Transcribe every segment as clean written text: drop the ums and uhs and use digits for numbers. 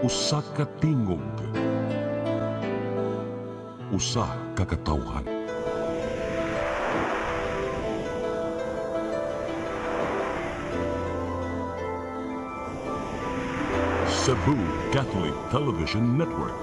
Usa ka tingog, usa ka katawhan. Cebu Catholic Television Network.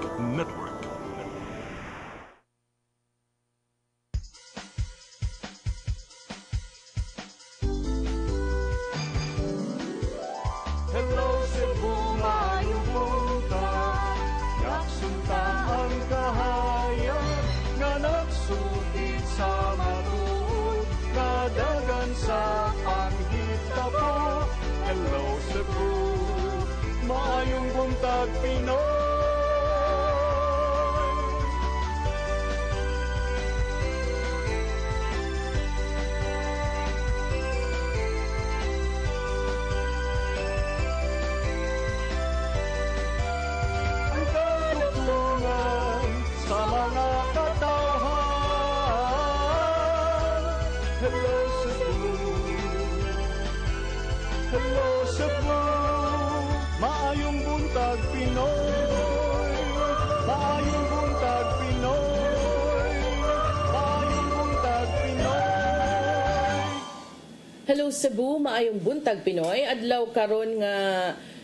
Hello Cebu, maayong buntag. Nagsunta ang kahayag nga nagsugid sa matuod, nadagan sa anghita po. Hello Cebu, maayong buntag Pinoy. Ang katutulungan sa mga katawhan. Hello Cebu, hello Cebu, maayong buntag Pinoy, maayong buntag Pinoy, maayong buntag Pinoy. Hello Cebu, maayong buntag Pinoy. Adlaw karon nga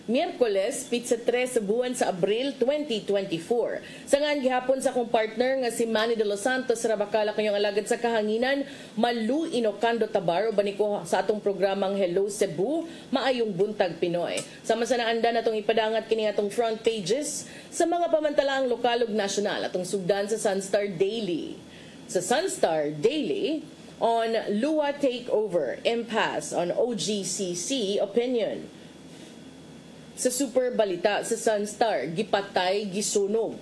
Miyerkules, pitsa 3 sa buwan sa Abril 2024. Sangan gihapon sa akong partner nga si Manny de los Santos Rabacala kanyang alagad sa kahanginan, Malu Inocando Tabar, baniko sa atong programang Hello Cebu, maayong buntag Pinoy. Sama sa naanda natong ipadangat kini atong front pages sa mga pamantalaang lokal ug nasyonal atong sugdan sa Sunstar Daily. Sa Sunstar Daily, on Lua Takeover, Impasse on OGCC Opinion. Sa Super Balita sa Sunstar, gipatay, gisunog.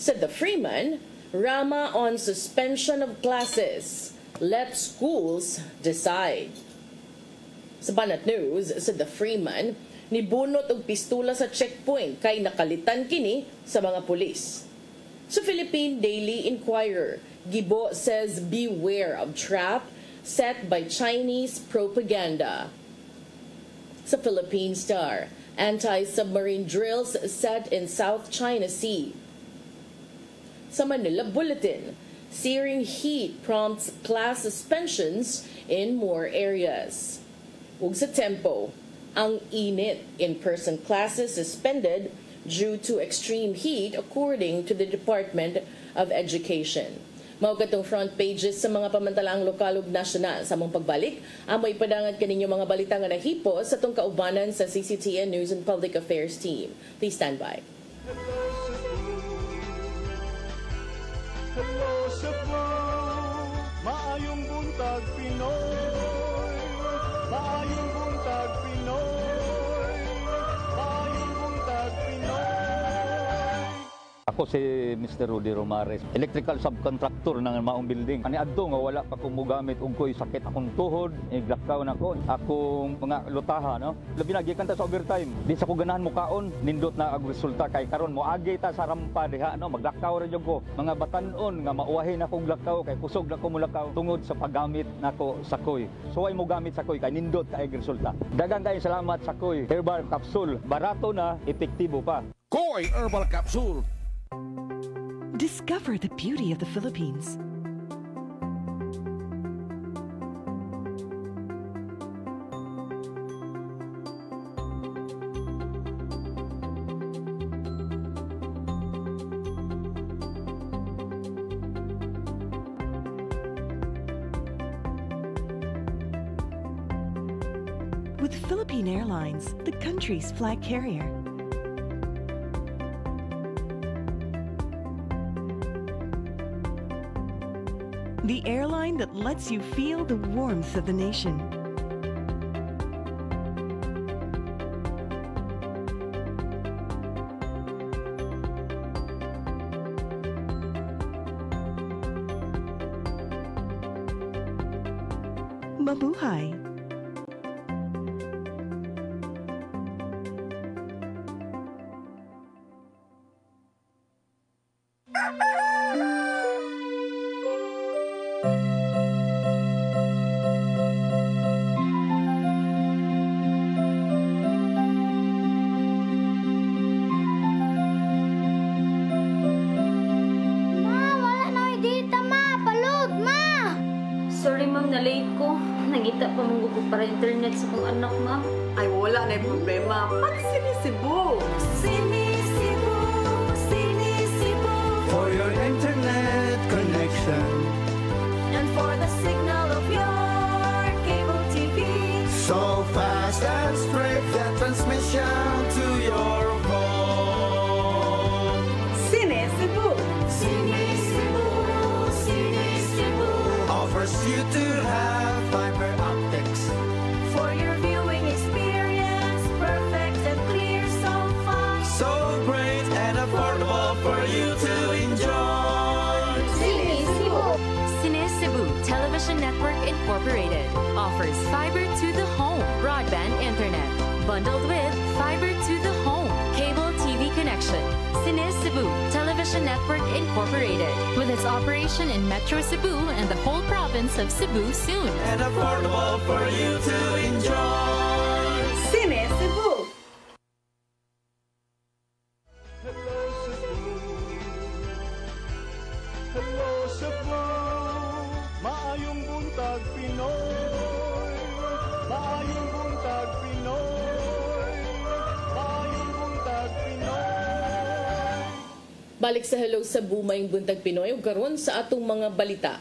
Sa The Freeman, Rama on suspension of classes. Let schools decide. Sa Banat News, sa The Freeman, nibunot og pistola sa checkpoint kay nakalitan kini sa mga pulis. Sa Philippine Daily Inquirer, Gibo says beware of trap set by Chinese propaganda. Sa Philippine Star, anti-submarine drills set in South China Sea. Sa Manila Bulletin, searing heat prompts class suspensions in more areas. Ug sa Tempo, ang init, in-person classes suspended due to extreme heat according to the Department of Education. Mao katong front pages sa mga pamantalaang lokal ug nasyonal. Sa among pagbalik, amoy padangat kaninyo mga balita nga nahipos sa atong kaubanan sa CCTN News and Public Affairs team. Please stand by. Hello Cebu, hello Cebu, maayong buntag Pinoy, maayong buntag Pinoy, maayong buntag Pinoy. Ako si Mr. Rudy Romares, electrical subcontractor ng maong building. Ani adto nga wala pa ko mogamit og ko'y sakit akong tuhod, iglakaw na ko, akong mga lutaha, no. Labi na gikan ta sa overtime. Di sa ko ganahan mo kaon, nindot na ang resulta kay karon moagi ta sa rampa diha, no, maglakaw ra jud ko. Mga batan-on nga mauwahin akong lakaw kay kusog na ko mulakaw tungod sa paggamit nako sa koy. Suway mo gamit sa koy kay nindot kay resulta. Daghang kay salamat sa koy herbal capsule. Barato na, epektibo pa. Koy Herbal Capsule. Discover the beauty of the Philippines. With Philippine Airlines, the country's flag carrier. The airline that lets you feel the warmth of the nation. Mabuhay! mangita pa mong ko para internet sa kong anak, ma'am. Ay, wala na yung problema. Pag Sinisibu. Sinisibu, Sinisibu. For your internet connection. And for the signal of your cable TV. So fast and straight, the transmission to your home. Sinisibu. Sinisibu, Sinisibu. Offers you to have fiber optics. For your viewing experience, perfect and clear so far. So great and affordable for you to enjoy. Sinisibu. Sinisibu Television Network Incorporated offers fiber to the home broadband internet bundled with fiber to the home cable TV connection. Sinisibu Television Network Incorporated with its operation in Metro Cebu and the whole province of Cebu soon. And affordable for you to enjoy. Sinisibu. Hello Cebu, hello Cebu, maayong buntag Pinoy, maayong buntag Pinoy, maayong buntag Pinoy. Balik sa Hello Cebu, maayong buntag Pinoy, ug karon sa atong mga balita.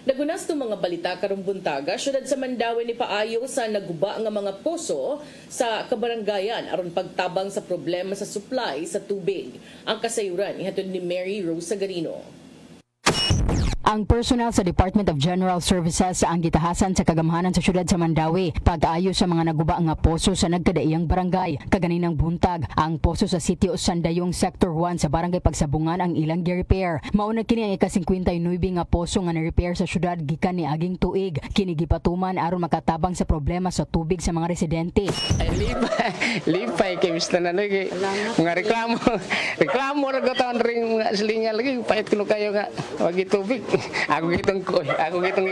Nagunas tong mga balita karong buntaga, syudad sa Mandaue ni paayo sa naguba nga mga poso sa kabaranggayan aron pagtabang sa problema sa supply sa tubig. Ang kasayuran ihatod ni Mary Rose Sagarino. Ang personal sa Department of General Services ang gitahasan sa kagamhanan sa syudad sa Mandaue pag-ayo sa mga naguba nga poso sa nagkadaiyang barangay. Kaganinang buntag, ang poso sa sitio Sandayong Sector 1 sa barangay Pagsabungan ang ilang gi-repair. Mauna kini ang ika-59 nga poso nga na-repair sa syudad gikan ni aging tuig. Kini gipatuman aron makatabang sa problema sa tubig sa mga residente. Lipay kay Mr. Nanoy mga reklamo ra gataon ring mga silinga lagi pahit kuno kayo nga wag tubig. Ako gitong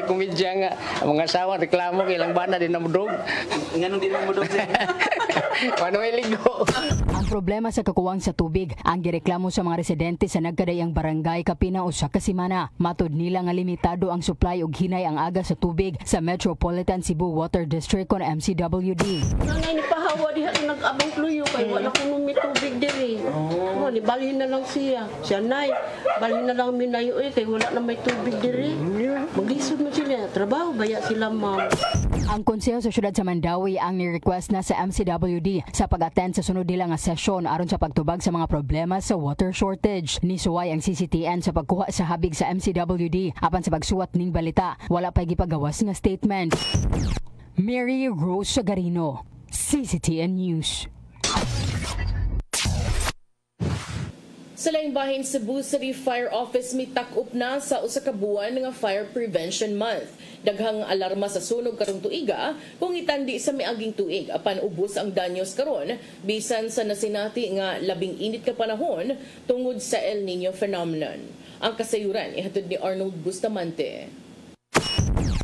komedya nga mga asawa reklamo kay ilang bana din namudog. Ngano din namudog siya? Manuel ligo. Ang problema sa kakuwang sa tubig ang gireklamo sa mga residente sa nagkadayang barangay kapina usa ka semana. Matud nila nga limitado ang supply ug hinay ang aga sa tubig sa Metropolitan Cebu Water District kon MCWD. Nangay ni pahawa diha nag-abang kluyo kay wala kuno mi tubig diri. Oh, ni balhin na lang siya. Siya nay, balhin na lang minayo kay wala na may tubig diri. Maglisod mo sila, trabaho baya sila ma'am. Ang konseho sa syudad sa Mandaue ang ni-request na sa MCWD sa pag-attend sa sunod nila nga sesyon aron sa pagtubag sa mga problema sa water shortage. Nisuway ang CCTN sa pagkuha sa habig sa MCWD apan sa pagsuwat ning balita. Wala pa gipagawas nga statement. Mary Rose Sagarino, CCTN News. Sa laing bahin, Cebu City Fire Office mitak-up na sa usa ka buwan nga Fire Prevention Month. Daghang alarma sa sunog karong tuiga kung itandi sa miaging tuig apan ubos ang danyos karon bisan sa nasinati nga labing init ka panahon tungod sa El Nino phenomenon. Ang kasayuran ihatod ni Arnold Bustamante.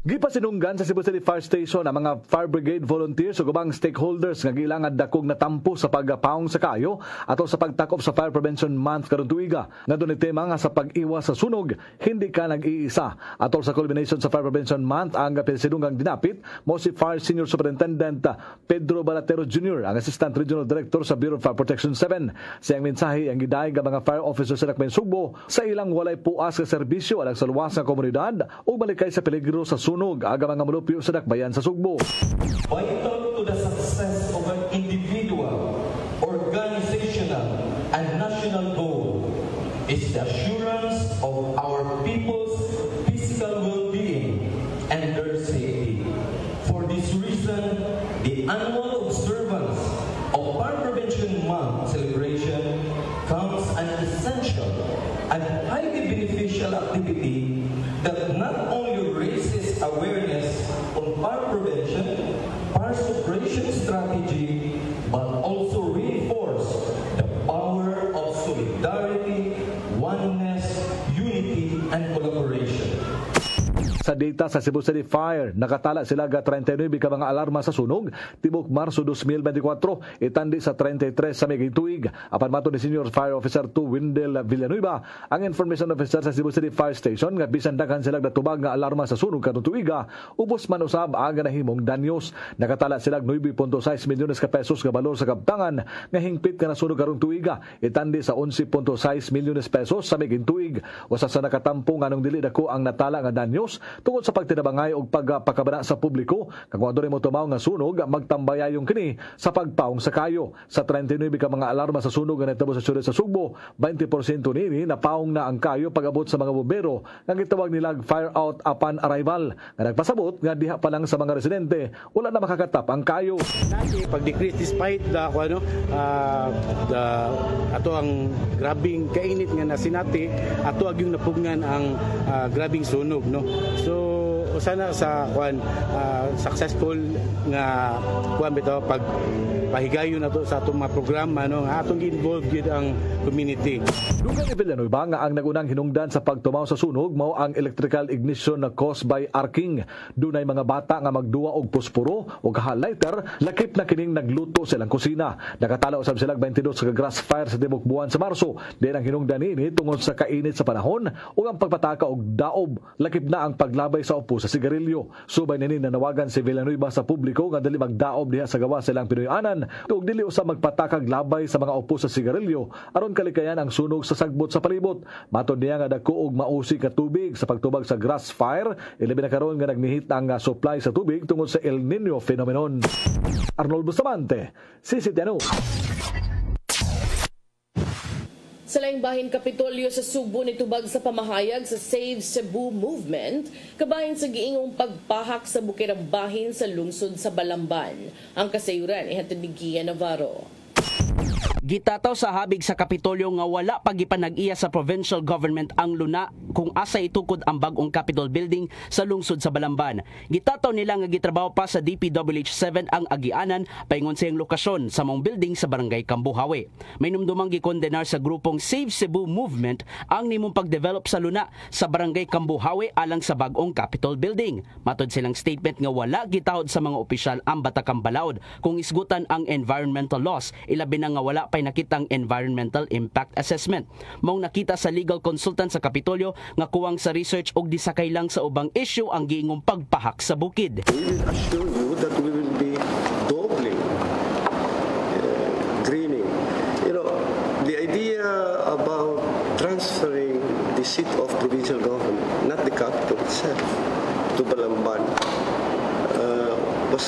Gipasinunggan sa Cebu City Fire Station ang mga fire brigade volunteers ug ubang stakeholders nga giilangan dakog natampo sa pagpaong sa kayo ato sa pagtakop sa Fire Prevention Month karong tuiga. Ngadto ni tema nga sa pag-iwas sa sunog, hindi ka nag-iisa. Atol sa culmination sa Fire Prevention Month, ang pinsinunggang dinapit mo si Fire Senior Superintendent Pedro Balatero Jr., ang Assistant Regional Director sa Bureau of Fire Protection 7. Siyang mensahe ang gidaig ang mga fire officers sa Dakbayan Sugbo sa ilang walay puas nga serbisyo alang sa luwas nga komunidad ug malikay sa peligro sa sunog aga mga mulupyo sa Dakbayan sa Sugbo. Vital to the success of an individual, organizational, and national goal is the assurance of our people's physical well-being and their safety. For this reason, the annual observance of Fire Prevention Month celebration comes an essential and highly beneficial activity that not only raises awareness on fire prevention, fire suppression strategy, but also reinforce the power of solidarity, oneness, unity, and collaboration. Sa data sa Cebu City Fire, nakatala sila ga 39 ka mga alarma sa sunog tibok Marso 2024 itandi sa 33 sa miging tuig. Apan mato ni Senior Fire Officer 2 Windel Villanueva, ang information officer sa Cebu City Fire Station nga bisan daghan sila natubag nga alarma sa sunog kadtong tuiga, ubos man usab ang nahimong danyos. Nakatala sila 9.6 milyones ka pesos nga balor sa kabtangan nga hingpit ka nasunog karong tuiga itandi sa 11.6 milyones pesos sa miging tuig. Usa sa nakatampo nganong dili dako ang natala nga danyos tungod sa pagtinabangay og pagpakabana sa publiko kag adunay mo tumaw nga sunog magtambayayong kini sa pagpaong sa kayo. Sa 39 ka mga alarma sa sunog nga nahitabo sa syudad sa Sugbo, 20% nini napaong na ang kayo pag-abot sa mga bombero nga gitawag nilang fire out upon arrival nga nagpasabot nga diha pa lang sa mga residente wala na makakatap ang kayo. Pag-decrease despite the ato ang grabing kainit nga nasinati ato ag yung napugngan ang grabing sunog, no. So sana sa successful nga bitaw pag pahigayon nato sa atong mga programa, no, nga atong involved gid ang community. Dugang ni Villanueva nga ang nagunang hinungdan sa pagtumaw sa sunog mao ang electrical ignition na caused by arcing. Dunay mga bata nga magduwa og posporo o lighter, lakip na kining nagluto silang kusina. Nakatala usab sila 22 sa grass fire sa tibok buwan sa Marso. Diin ang hinungdan ini tungod sa kainit sa panahon ug ang pagpataka og daob, lakip na ang paglabay sa upo sa sigarilyo. Subay nini nanawagan si Villanueva sa publiko nga dili magdaob diha sa gawa silang Pinoyanan ug dili usab magpatakag labay sa mga upo sa sigarilyo aron kalikayan ang sunog sa sagbot sa palibot. Matud niya nga dako og mausig ka tubig sa pagtubag sa grass fire, ilabi na karon nga nagnihit ang supply sa tubig tungod sa El Nino phenomenon. Arnold Bustamante, CCTV. Sa laing bahin Kapitolyo sa Subo nitubag sa pamahayag sa Save Cebu Movement, kabahin sa giingong pagpahak sa bukirang bahin sa lungsod sa Balamban. Ang kasayuran ihatid ni Gia Navarro. Gitataw sa habig sa Kapitolyo nga wala pagipanag-iya sa provincial government ang luna kung asa itukod ang bagong Capitol Building sa lungsod sa Balamban. Gitataw nila nga gitrabaho pa sa DPWH-7 ang agianan paingon sa iyang lokasyon sa mong building sa Barangay Cambuhawe. May numdumang gikondenar sa grupong Save Cebu Movement ang nimong pagdevelop sa luna sa Barangay Cambuhawe alang sa bagong Capitol Building. Matod silang statement nga wala gitahod sa mga opisyal ang Batakang Balaod kung isgutan ang environmental laws, ilabi na nga wala pa'y nakitang environmental impact assessment. Maong nakita sa legal consultant sa Kapitolyo nga kuwang sa research og disakay lang sa ubang issue ang giingong pagpahak sa bukid. We will assure you that we will be doubling greening. You know, the idea about transferring the seat of provincial government, not the capital itself, to Balamban was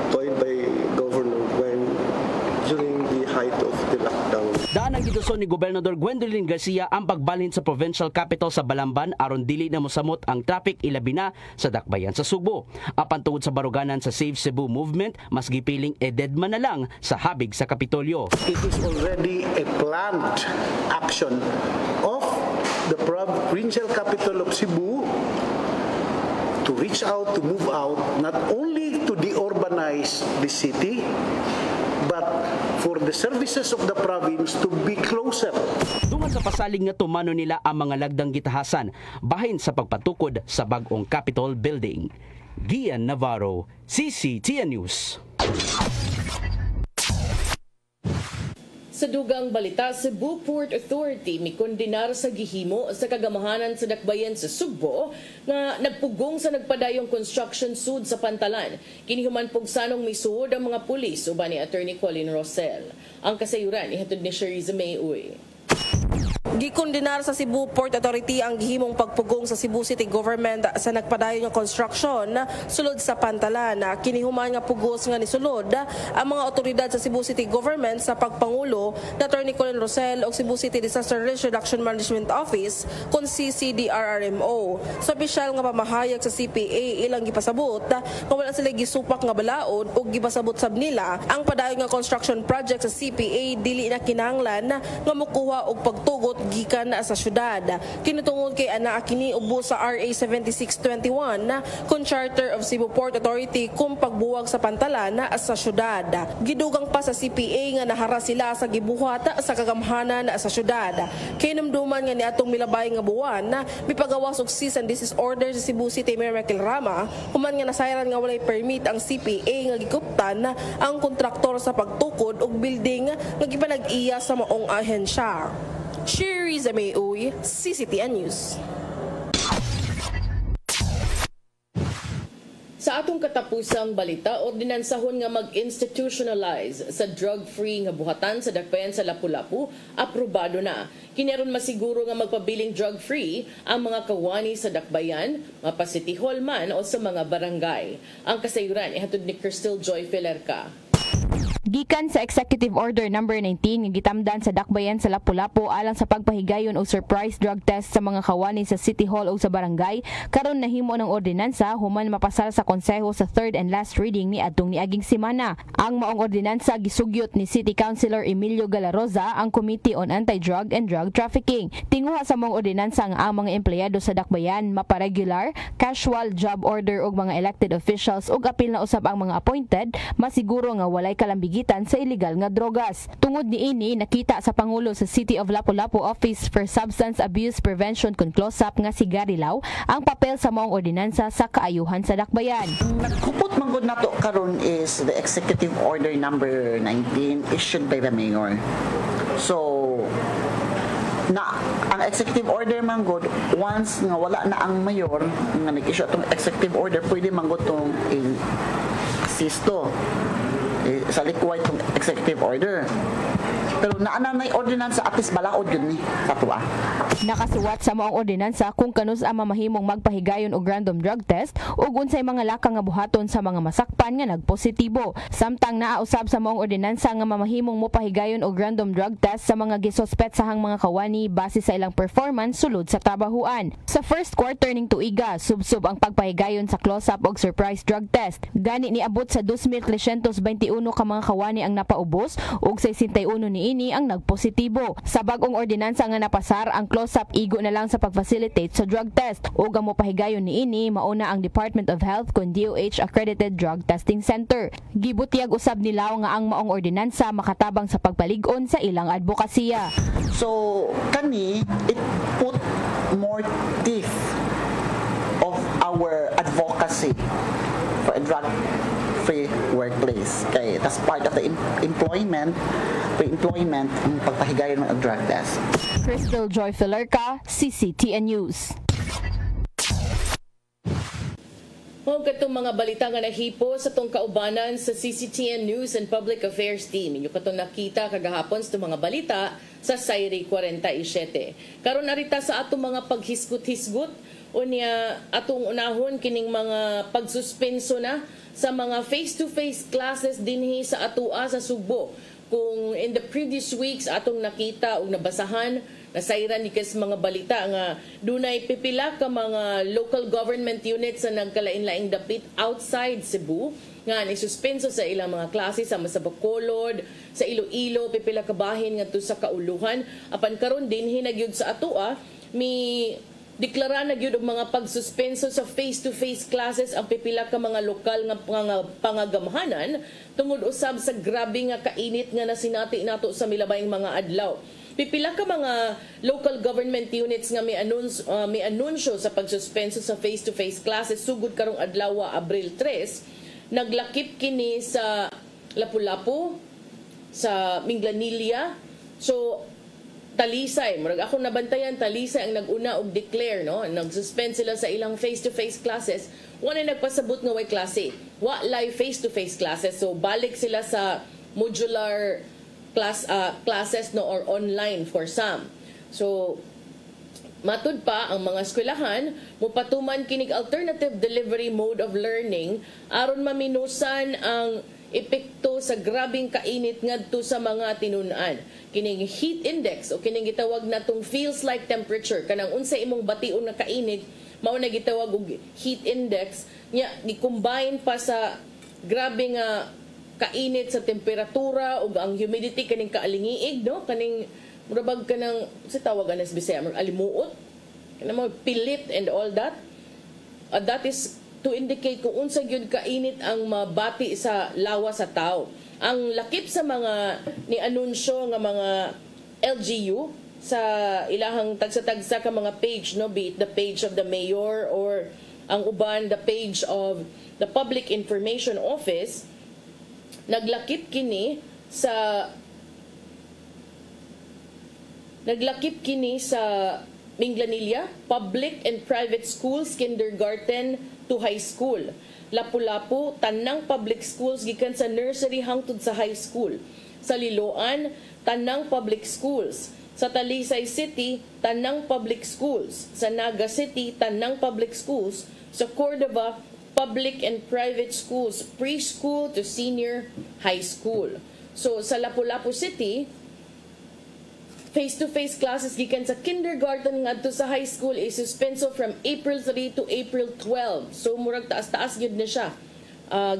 toyed by Governor Gwen during the height of the lockdown. Daan ang gituson ni Gobernador Gwendolyn Garcia ang pagbalhin sa provincial capital sa Balamban aron dili na mosamot ang traffic ilabi na sa dakbayan sa Subo. Apan tungod sa baruganan sa Save Cebu Movement, mas gipiling ededman na lang sa habig sa Kapitolyo. It is already a planned action of the provincial capital of Cebu to reach out, to move out, not only to de-urbanize the city, but for the services of the province to be closer. Dungan sa pasalig nga tumano nila ang mga lagdang gitahasan bahin sa pagpatukod sa bagong Capitol Building. Gian Navarro, CCTN News. Sa dugang balita, Cebu Port Authority mikondenar sa gihimo sa kagamahanan sa dakbayan sa Sugbo nga nagpugong sa nagpadayong construction sud sa Pantalan. Kinihuman pugsanong misuod ang mga pulis uban ni Attorney Colin Rosell. Ang kasayuran ihatod ni Shariza May Uy. Gikondenar sa Cebu Port Authority ang gihimong pagpugong sa Cebu City Government sa nagpadayon nga construction sulod sa Pantalan. Kinihuman nga pugos nga nisulod ang mga otoridad sa Cebu City Government sa pagpangulo ni Attorney Colin Rosell og Cebu City Disaster Risk Reduction Management Office kun CCDRRMO. Sa opisyal nga pamahayag sa CPA ilang gipasabot nga wala sila gisupak nga balaod ug gipasabot sab nila ang padayon nga construction project sa CPA dili na kinahanglan nga mokuha og pagtugot gikan sa syudad. Kinutungod kay ana kini ubos sa RA 7621 kun Charter of Cebu Port Authority kung pagbuwag sa pantalan sa syudad. Gidugang pa sa CPA nga nahara sila sa gibuhat sa kagamhanan sa syudad. Kinumduman nga niadtong milabay nga buwan mipagawas og cease and desist order sa Cebu City Mayor Michael Rama human nga nasayran nga walay permit ang CPA nga gikuptan ang kontraktor sa pagtukod og building nga gipanag-iya sa maong ahensya. Sherry Zameuy, CCTN News. Sa atong katapusang balita, ordinansahon nga mag-institutionalize sa drug-free nga buhatan sa dakbayan sa Lapu-Lapu, aprobado na. Kineron masiguro nga magpabiling drug-free ang mga kawani sa dakbayan, mga City Hall man o sa mga barangay. Ang kasayuran ihatod ni Crystal Joy Filerca. Gikan sa Executive Order No. 19 nga gitamdan sa dakbayan sa Lapu-Lapu alang sa pagpahigayon o surprise drug test sa mga kawani sa City Hall o sa barangay, karon nahimo ng ordinansa human mapasal sa konseho sa third and last reading ni adtong niaging semana. Ang maong ordinansa gisugyot ni City Councilor Emilio Galaroza ang Committee on Anti-Drug and Drug Trafficking. Tinguha sa maong ordinansa ang mga empleyado sa dakbayan maparegular, casual job order og mga elected officials ug apil na usab ang mga appointed masiguro nga walay kalambigitan sa illegal nga drogas. Tungod niini nakita sa Pangulo sa City of Lapu-Lapu Office for Substance Abuse Prevention kun CLOSAP nga si Gary Lau ang papel sa maong ordinansa sa kaayuhan sa dakbayan. Nagkupot manggod nato karon is the Executive Order No. 19 issued by the Mayor. So ang executive order manggod once nga wala na ang mayor nga nag-issue atong executive order pwede manggod tong asisto sa liquid tong executive order. Pero naana na ordinansa at least balaod yun ni sa tuwa. Nakasuwat sa maong ordinansa kung kanus ang mamahimong magpahigayon og random drug test ug unsay mga lakang nga buhaton sa mga masakpan nga nagpositibo. Samtang naausab sa maong ordinansa nga mamahimong mopahigayon og random drug test sa mga gisuspetsahang mga kawani base sa ilang performance sulod sa trabahuan. Sa first quarter ning tuiga, subsub ang pagpahigayon sa close-up og surprise drug test. Gani niabot sa 2,321 ka mga kawani ang napaubos ug 61 niini ang nagpositibo. Sa bag-ong ordinansa nga napasar, ang close-up igo na lang sa pag-facilitate sa drug test ug ang mopahigayon niini mauna ang Department of Health kun DOH accredited drug testing center. Gibutyag usab nila nga ang maong ordinansa makatabang sa pagpalig-on sa ilang advokasya. So kani it put more teeth of our advocacy for a drug-free workplace. Kay that's part of the pre-employment ang pagpahigayon ng drug test. Crystal Joy Filerca, CCTN News. Kung katong mga balita nga nahipo sa tong kaubanan sa CCTN News and Public Affairs Team. Inyo katong nakita kagahapon sa mga balita sa Sayri 47. Karon narita sa atong mga paghisgot-hisgot unya atong unahon kining mga pagsuspenso na sa mga face-to-face classes dinhi sa atua sa Sugbo. Kung in the previous weeks atong nakita o nabasahan, nasayran ni kas mga balita nga dunay pipila ka mga local government units na nagkalain-laing dapit outside Cebu nga nisuspenso sa ilang mga klase sa Bacolod, sa Iloilo, pipila ka bahin nga to sa Kauluhan. Apan karon din hinagyud sa atua mi deklara na gyud og mga pagsuspenso sa face-to-face classes ang pipila ka mga lokal nga pangagamhanan tungod usab sa grabe nga kainit nga nasinati nato sa milabayng mga adlaw. Pipila ka mga local government units nga may anunsyo sa pagsuspenso sa face-to-face classes sugod karong adlaw Abril 3, naglakip kini sa Lapu-Lapu, sa Minglanilla. So Talisay, murag ako nabantayan, Talisay ang nag-una og declare, no? Nag-suspend sila sa ilang face-to-face classes. Wala nagpasabot nga way klase. Wa live face-to-face classes. So balik sila sa modular classes no or online for some. So matud pa ang mga eskwelahan mopatuman kinig alternative delivery mode of learning aron maminusan ang epekto sa grabing kainit ngadto sa mga tinunan. Kining heat index o kining gitawag natong feels like temperature kanang unsa imong bation nga kainit mao na gitawag og heat index nya gi-combine pa sa grabe nga kainit sa temperatura ug ang humidity kaning kaalingiig no kaning murabag ka ng, sa tawagan na sa Bisaya, alimuot, kana mo pilit and all that. That is to indicate kung unsa gyud kainit ang mabati sa lawas sa tao. Ang lakip sa mga ni anunsyo nga mga LGU sa ilahang tagsa-tagsa ka mga page, no, be it the page of the mayor or ang uban the page of the Public Information Office, naglakip kini sa Minglanilla, public and private schools, kindergarten to high school. Lapu-Lapu, tanang public schools gikan sa nursery hangtod sa high school. Sa Liloan, tanang public schools. Sa Talisay City, tanang public schools. Sa Naga City, tanang public schools. Sa Cordova, public and private schools, preschool to senior high school. So sa Lapu-Lapu City, face-to-face classes gikan sa kindergarten ngadto sa high school is suspenso from April 3 to April 12. So murag taas-taas gyud na siya.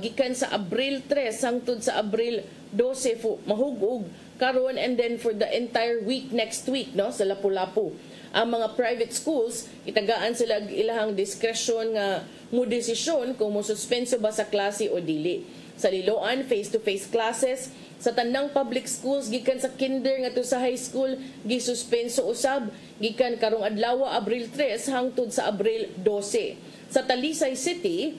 Gikan sa Abril 3 hangtod sa Abril 12 mahugog karon, and then for the entire week next week, no, sa Lapu-Lapu. Ang mga private schools itagaan sila ilahang diskresyon nga mo desisyon kung mo suspenso ba sa klase o dili. Sa Liloan, face-to-face classes. Sa tanang public schools gikan sa kinder ngadto sa high school gisuspenso usab gikan karong adlaw Abril 3 hangtod sa Abril 12. Sa Talisay City,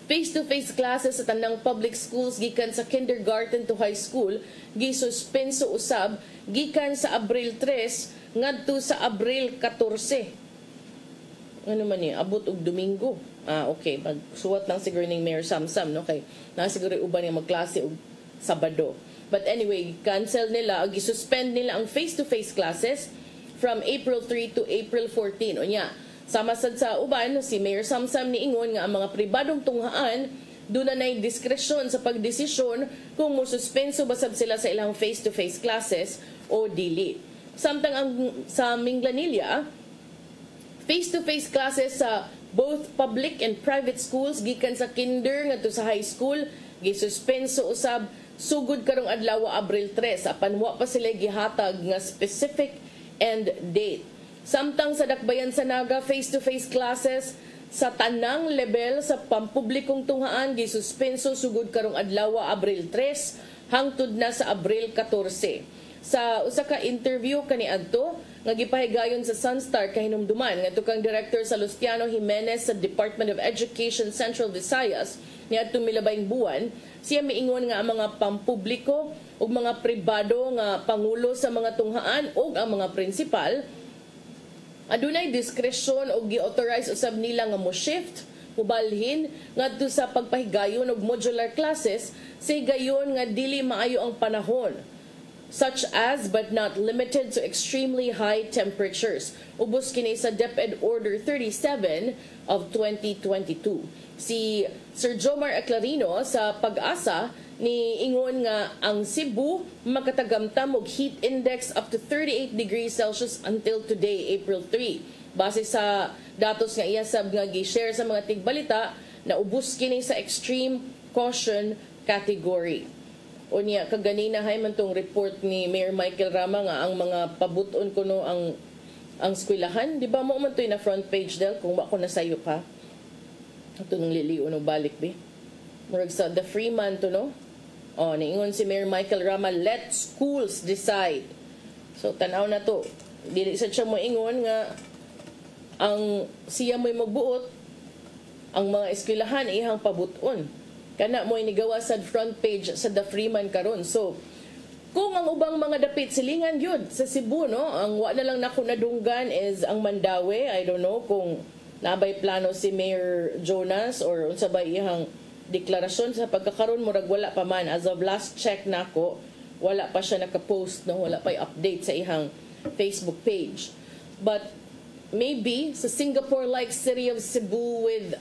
face-to-face classes sa tanang public schools gikan sa kindergarten to high school gisuspenso usab gikan sa Abril 3 ngadto sa Abril 14. Ano man ni abot og Domingo. Okay, magsuwat lang siguro ning Mayor Samsam, no, kay na siguro uban nga magklase og Sabado. But anyway, cancel nila, gisuspend nila ang face-to-face classes from April 3 to April 14. Unya, sama sad sa uban, si Mayor Samsam niingon nga ang mga pribadong tunghaan doon na nay diskresyon sa pagdesisyon kung mo suspenso basab sila sa ilang face-to-face classes o dili. Samtang ang sa Minglanilla, face-to-face classes sa both public and private schools gikan sa kinder ngadto sa high school gisuspenso usab sugod karong adlaw Abril 3 apan wa pa sila gihatag nga specific end date. Samtang sa Dakbayan sa Naga, face-to-face classes sa tanang level sa pampublikong tunghaan gisuspenso sugod karong adlaw Abril 3 hangtod na sa Abril 14. Sa usa ka interview kaniadto nga gipahigayon sa Sunstar kahinumduman ngadto kang Director Salustiano Jimenez sa Department of Education Central Visayas niadtong milabayng buwan, siya miingon nga ang mga pampubliko ug mga pribado nga pangulo sa mga tunghaan ug ang mga prinsipal adunay diskresyon o gi-authorize usab nila nga mo shift mubalhin ngadto sa pagpahigayon og modular classes say gayon nga dili maayo ang panahon, such as but not limited to extremely high temperatures. Ubos kini sa DepEd Order 37 of 2022. Si Sir Jomar Aclarino sa Pag-asa ni ingon nga ang Cebu makatagamtam og heat index up to 38 degrees Celsius until today, April 3. Base sa datos nga iyasab nga gi-share sa mga tigbalita na ubos kini sa extreme caution category. O niya, kaganina hay man tong report ni Mayor Michael Rama nga ang mga pabuton kuno ang eskwelahan, di ba mo man to na front page del kung wako na sayo pa. Ito nung liliw no balik bi. Murag sa The Freeman to no. O niingon si Mayor Michael Rama, let schools decide. So tanaw na to. Dili sad siya mo ingon nga ang siya mo'y magbuot ang mga eskwelahan ihang pabuton. Kana mo'y nigawa sa front page sa The Freeman karon. So, kung ang ubang mga dapit silingan yun sa Cebu, no? Ang wa na lang nako nadunggan is ang Mandawi. I don't know kung nabay plano si Mayor Jonas or unsa ba ihang deklarasyon sa pagkakaroon murag wala pa man. As of last check nako, wala pa siya naka-post, no? Wala pa update sa ihang Facebook page. But maybe sa Singapore-like city of Cebu with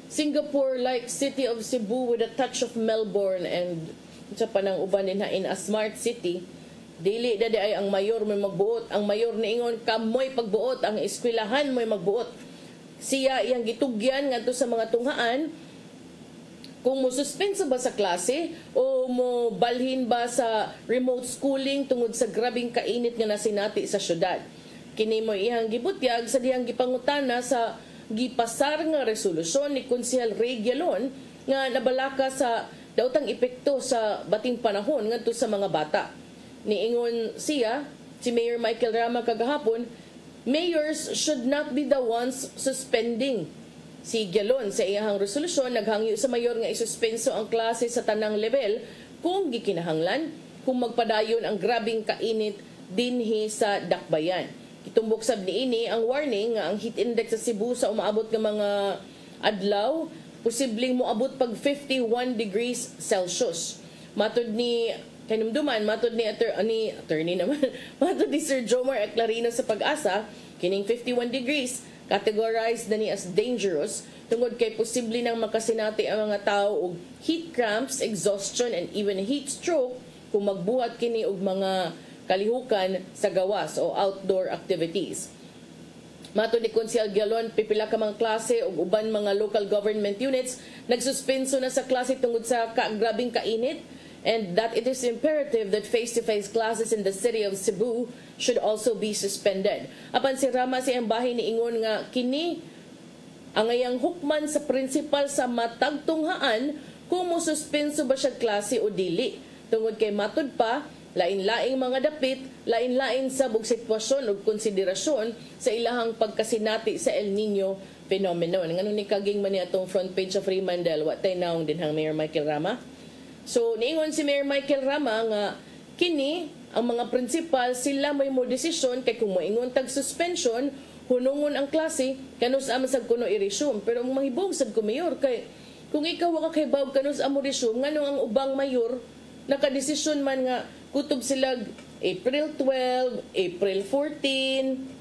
Singapore-like city of Cebu with a touch of Melbourne and sa panang uban din in a smart city, dili dadi ay ang mayor may magbuot. Ang mayor niingon kamoy pagbuot, ang eskwelahan moy magbuot. Siya iyang gitugyan ngadto sa mga tunghaan Kung mo suspenso ba sa klase o mo balhin ba sa remote schooling tungod sa grabing kainit nga nasinati sa syudad. Kini mo iyang gibutyag sa dihang gipangutana sa gipasar nga resolusyon ni Konsehal Ray Gialon nga nabalaka sa daotang epekto sa bating panahon ngadto sa mga bata. Niingon siya, si Mayor Michael Rama kagahapon, mayors should not be the ones suspending. Si Gialon sa iyang resolusyon naghangyo sa mayor nga isuspenso ang klase sa tanang level kung gikinahanglan kung magpadayon ang grabing kainit dinhi sa dakbayan. Itumbok sab niini ang warning nga ang heat index sa Cebu sa umaabot nga mga adlaw posibleng moabot pag 51 degrees Celsius. Matod ni kanumduman, matod ni attorney naman, matod ni Sir Jomar Eclarino sa Pag-asa, kining 51 degrees categorized na ni as dangerous tungod kay posible nang makasinati ang mga tao og heat cramps, exhaustion, and even heat stroke kung magbuhat kini og mga kalihukan sa gawas o outdoor activities. Mato ni Konsehal Gialon, pipila ka mga klase o uban mga local government units nagsuspenso na sa klase tungod sa grabing kainit, and that it is imperative that face-to-face classes in the city of Cebu should also be suspended. Apan si Rama sa iyang bahin niingon nga kini ang ayang hukman sa principal sa matag tunghaan kung mo suspenso ba siya klase o dili. Tungod kay matod pa, lain-laing mga dapit, lain-lain sa bug sitwasyon o konsiderasyon sa ilahang pagkasinati sa El Nino phenomenon. Ngano ni kaging man atong front page of Fremantle, what tay naong din hang Mayor Michael Rama. So niingon si Mayor Michael Rama nga kini ang mga principal sila may mo desisyon kay kung moingon tag suspension hunungon ang klase kanus ama sad kuno i-resume. Pero ang mahibong sad ko mayor kay kung ikaw wa ka kay bawb kanus amo resume ngano ang ubang mayor nakadesisyon man nga kutob sila April 12, April 14.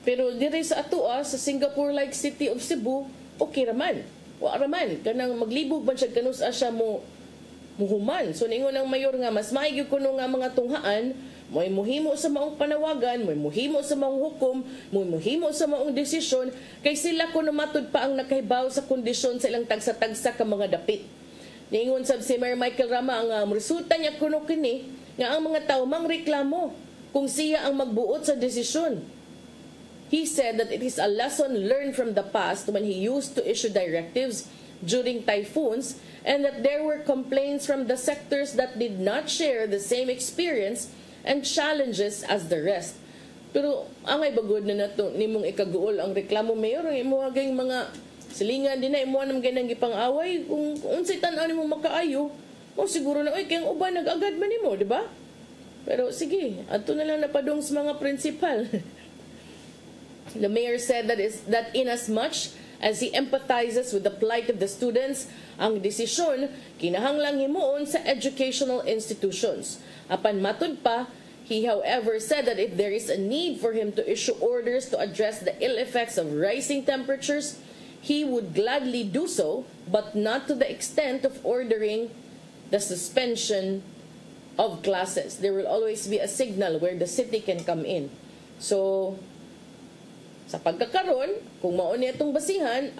Pero diri sa atoa sa Singapore-like city of Cebu, okay raman. Wa raman kanang maglibog man siya kanus siya mo muhuman. So ningon ang mayor nga mas maayog kuno nga mga tunghaan, mo'y muhimo sa maong panawagan, mo'y muhimo sa maong hukom, mo'y muhimo sa maong desisyon kay sila kuno matud pa ang nakahibaw sa kondisyon sa ilang tagsa-tagsa ka mga dapit. Niingon sab si Mayor Michael Rama ang resulta niya kuno kini nga ang mga tawo mangreklamo kung siya ang magbuot sa desisyon. He said that it is a lesson learned from the past when he used to issue directives during typhoons and that there were complaints from the sectors that did not share the same experience and challenges as the rest. Pero angay bagod na nato nimong ikaguol ang reklamo mayor ang imo aging mga silingan din na imo nang ganang gipang-away kung unsay tan-aw nimo makaayo mo siguro na oy kay ang uban nag-agad man nimo, di ba? Pero sige, adto na lang napadong sa mga principal. The mayor said that in as much as he empathizes with the plight of the students, ang desisyon kinahanglang himuon sa educational institutions. Apan matud pa, he however said that if there is a need for him to issue orders to address the ill effects of rising temperatures, he would gladly do so, but not to the extent of ordering the suspension of classes. There will always be a signal where the city can come in. So, sa pagkakaroon, kung mauni itong basihan,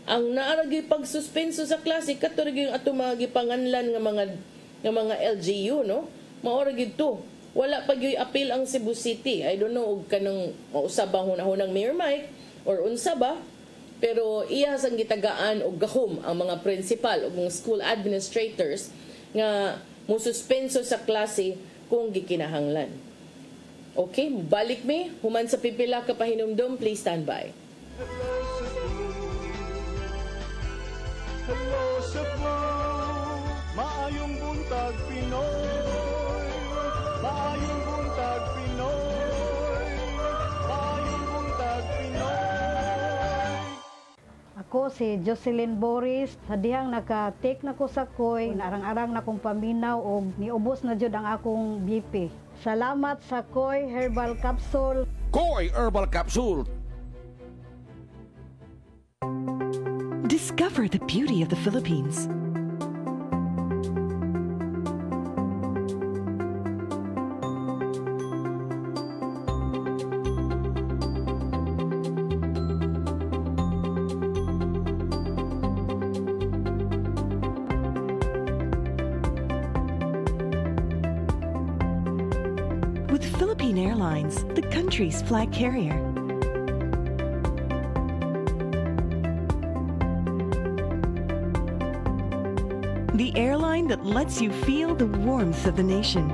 ang naaragi pagsuspenso sa klase, katuragi yung ato mga gipanganlan ng mga LGU, no? Maoragi ito. Wala pag yung appeal ang Cebu City. I don't know, kanang mausabang hunahunang Mayor Mike, or unsa ba? Pero iya sang gitagaan og gahom ang mga principal o mga school administrators nga mususpenso sa klase kung gikinahanglan. Okay, balik mi. Human sa pipila ka pahinumdum, please stand by. Hello Cebu, maayong buntag Pinoy, maayong buntag Pinoy, maayong buntag Pinoy. Ako si Jocelyn Boris, sa dihang naka-take na ko sa koy, narang-arang na kong paminaw o niubos na jud ang akong BP. Salamat sa Koy Herbal Capsule. Koy Herbal Capsule. Discover the beauty of the Philippines. Philippine Airlines, the country's flag carrier. The airline that lets you feel the warmth of the nation.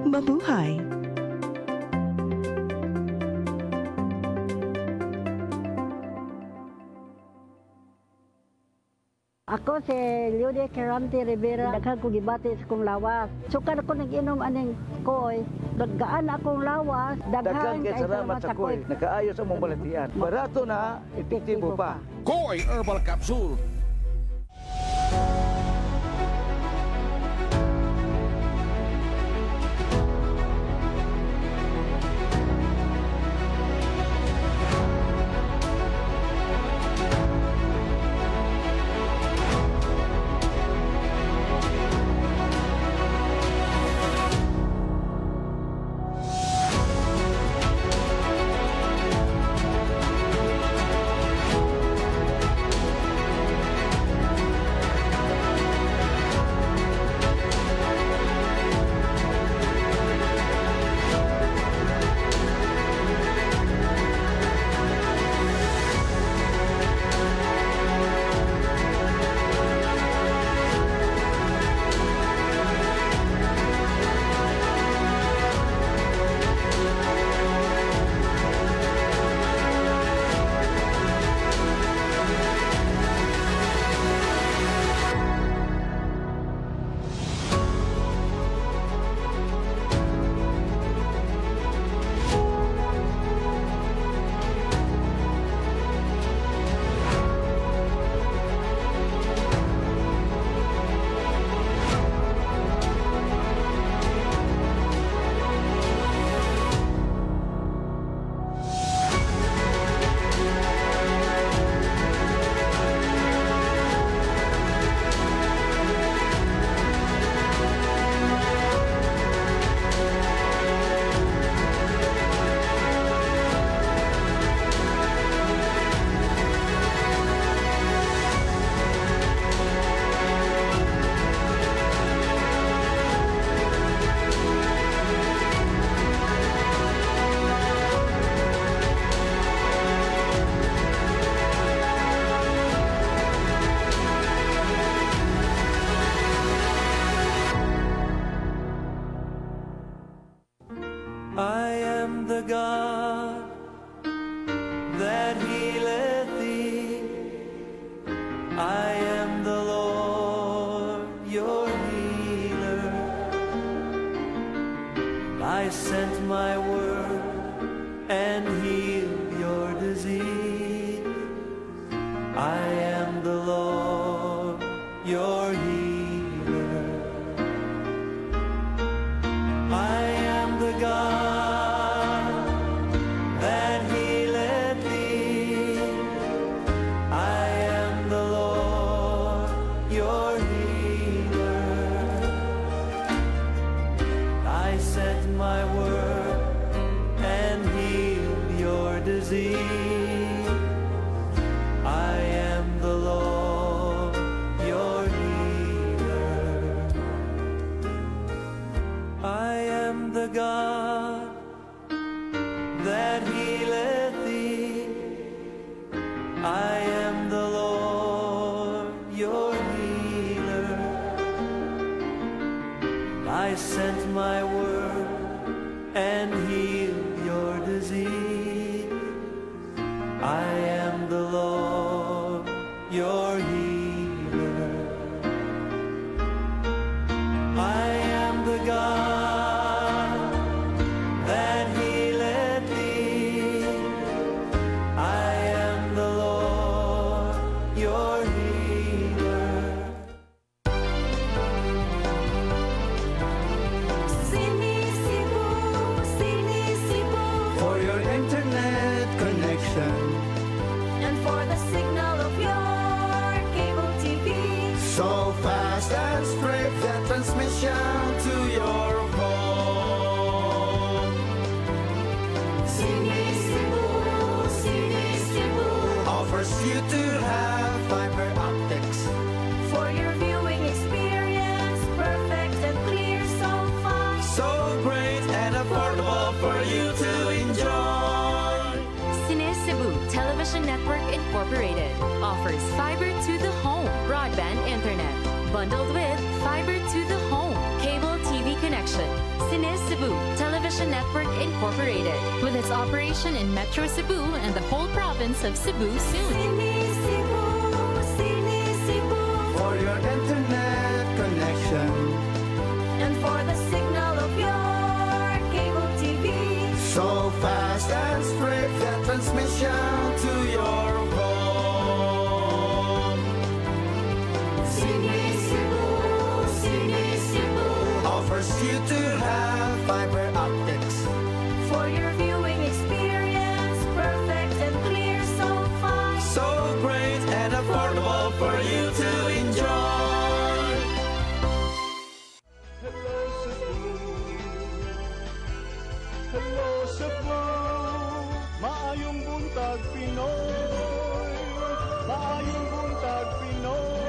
Mabuhay! Ako si Leody Caranti Rivera, daghan ko gibati sa kong lawas. Sukan ako nag-inom aning koy, naggaan akong lawas, daghan kay salamat sa koy. Nakaayos ang mong balatian. Barato na, epektibo pa. Koy Herbal Capsule. I am the God that healeth thee. I am the Lord, your healer. I sent my word and healed your disease. I am the Lord, your healer. I am the God that healeth thee. I am the Lord, your healer. I sent my word and healed your disease. I am the Lord, your healer. I am the God that healeth thee. I am the Lord, your healer. I sent my word and healed your disease. I am the Lord, your healer. I am the God that healeth thee. I am the Lord, your healer. For your internet connection And for the signal of your cable TV. so fast and straight, the transmission to your home. Senior offers you to have fiber optics. For your viewing experience, perfect and clear, so fine. So great and affordable for you to enjoy. Cine Cebu Television Network Incorporated offers fiber to the home broadband internet bundled with fiber to the home cable TV connection. Cine Cebu Television Network Incorporated with its operation in Metro Cebu and the whole province of Cebu soon. Cine Cebu, Cine Cebu. For your internet connection. And for the signal of your cable TV. So fast and straight, the transmission to your home. Cine Cebu, Cine Cebu. Offers you to have fiber optics. For your viewing experience, perfect and clear, so fine. So great and affordable for you to enjoy. Hello Cebu, maayong buntag Pinoy. Maayong buntag Pinoy.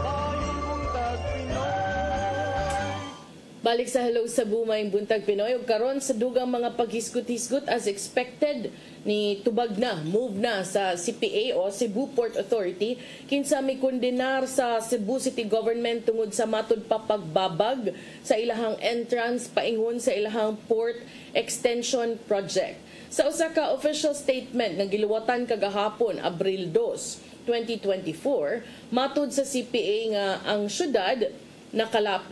Maayong buntag Pinoy. Balik sa Hello Cebu, maayong buntag Pinoy. Ug karon sa dugang mga paghisgot-hisgot as expected ni tubag na, move na sa CPA o Cebu Port Authority kinsa may kondenar sa Cebu City Government tungod sa matud pa pagbabag sa ilahang entrance paingon sa ilahang port extension project. Sa usa ka official statement nga giluwatan kagahapon Abril 2, 2024, matud sa CPA nga ang syudad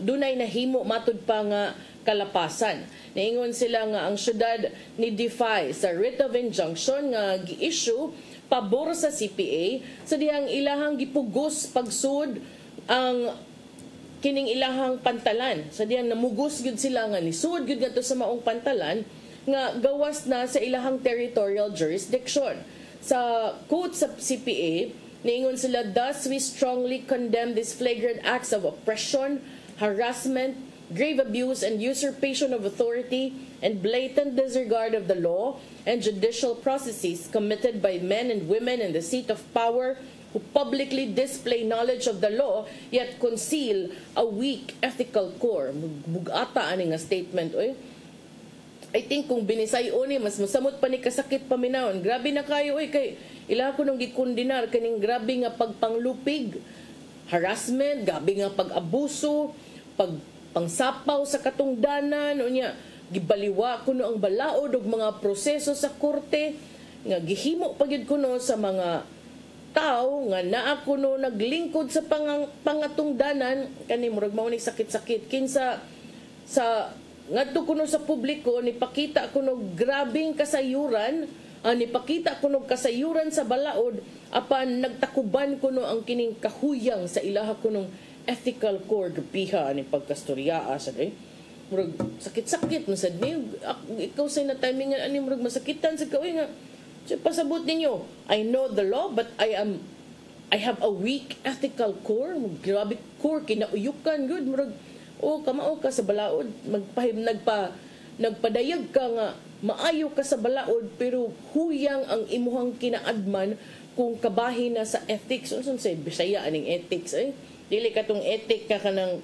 dunay nahimo matud pa nga kalapasan. Niingon sila nga ang syudad ni defy sa writ of injunction nga gi-issue pabor sa CPA sa dihang ilahang gipugos pagsud ang kining ilahang pantalan. Sa dihang namugos gyud sila nga nisud gyud ngadto sa maong pantalan nga gawas na sa ilahang territorial jurisdiction. Sa quote sa CPA, niingon sila, thus we strongly condemn these flagrant acts of oppression, harassment, grave abuse and usurpation of authority, and blatant disregard of the law and judicial processes committed by men and women in the seat of power who publicly display knowledge of the law yet conceal a weak ethical core. Bugata ani nga statement. Oy. I think kung binisayo ni mas masamot pa ni kasakit paminawon. Grabe na kayo oy kay ila ko nang gikondinar kaning grabe nga pagpanglupig, harassment, grabe nga pag-abuso, pangsapaw sa katungdanan, unya gibaliwa kuno ang balaod og mga proseso sa korte nga gihimo pagyud kuno sa mga tao nga naa kuno naglingkod sa pangatungdanan kani murag mao ni sakit-sakit kinsa sa ngadto kuno sa publiko nipakita kuno grabing kasayuran, nipakita kuno kasayuran sa balaod apan nagtakuban kuno ang kining kahuyang sa ilaha kunong ethical core gapiha ni pagkastoryaa sad murag sakit-sakit mo sad ni ikaw say na timing ani murag masakitan sa kaway nga so, pasabot ninyo, I know the law but I have a weak ethical core. Grabe core kinauyukan good murag kamao ka sa balaod nagpadayag ka nga maayo ka sa balaod pero huyang ang imuhang kinaadman kung kabahin na sa ethics. Unsan say Bisaya aning ethics dili ka tong ethic ka kanang